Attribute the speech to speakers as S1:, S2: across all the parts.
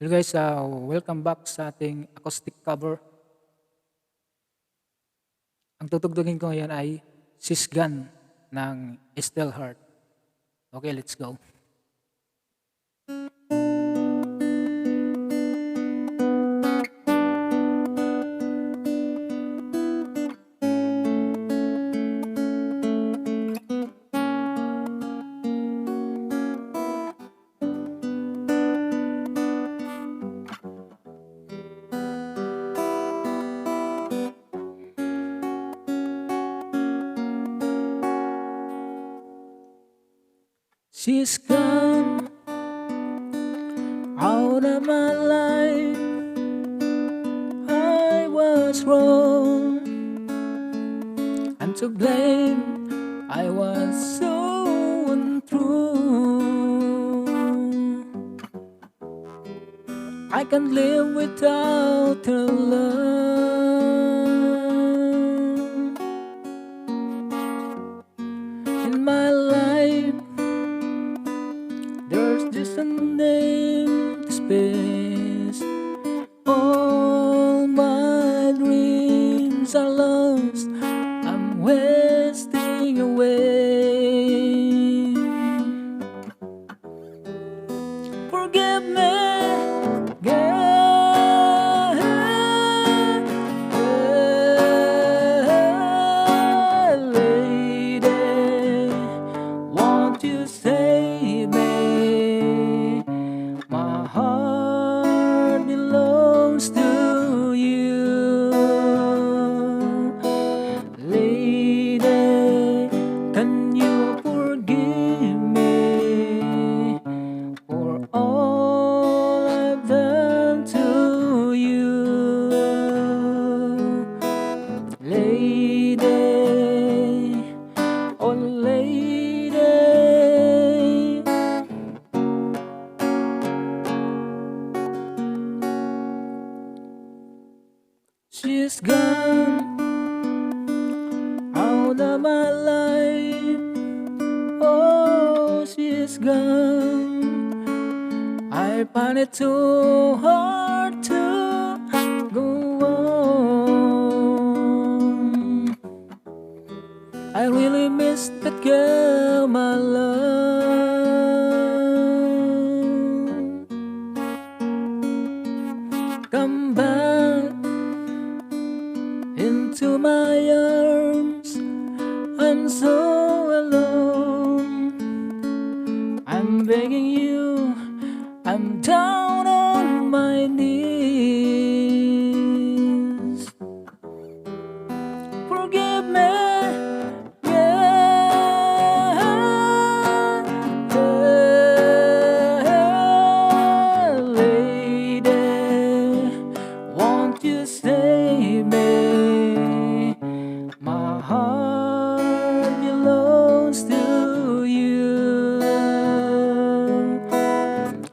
S1: Hello guys, welcome back sa ating acoustic cover. Ang tutugtugin ko ngayon ay Sisgan ng Estelle Heart. Okay, let's go. She's gone out of my life. I was wrong. I'm to blame. I was so untrue. I can't live without her love. In my life, there's just an empty space. All my dreams are lost. I'm wasting away. Forgive me, girl, lady. Won't you save me? My heart belongs to you, lady. Can you forgive me for all I've done to you, lady? Oh, lady. She's gone out of my life. Oh, she's gone. I find it too hard to go on. I really miss that girl, my love. Come back into my arms. I'm so alone. I'm begging you. I'm down on my knees. Forgive me, yeah, lady. Won't you save me? My heart belongs to you,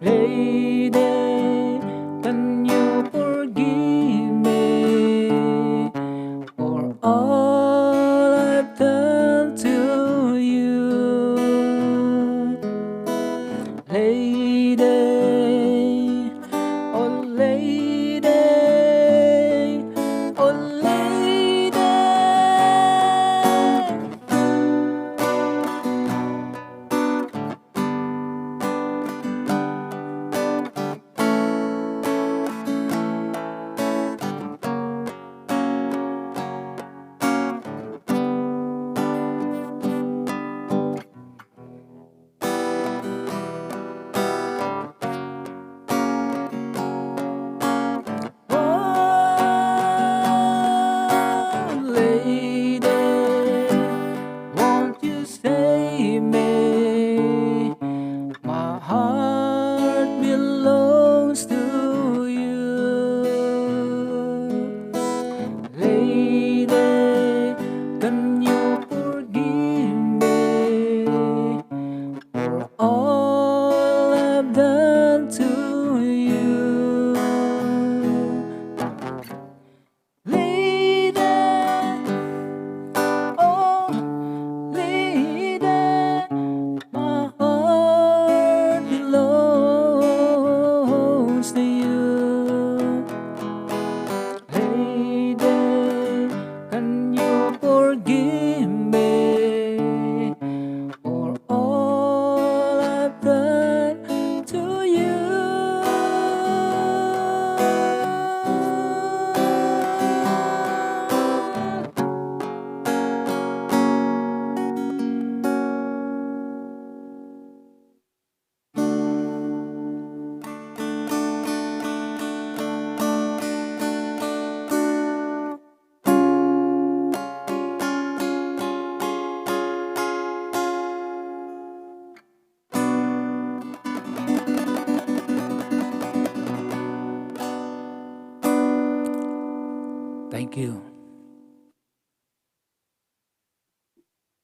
S1: lady. Can you forgive me for all I've done to you, lady? Oh, lady. Oh, lady. Oh, lady, won't you save me? My heart belongs to you, lady. Can you forgive me for all I've done to you, lady? Oh, lady, my heart belongs Thank you.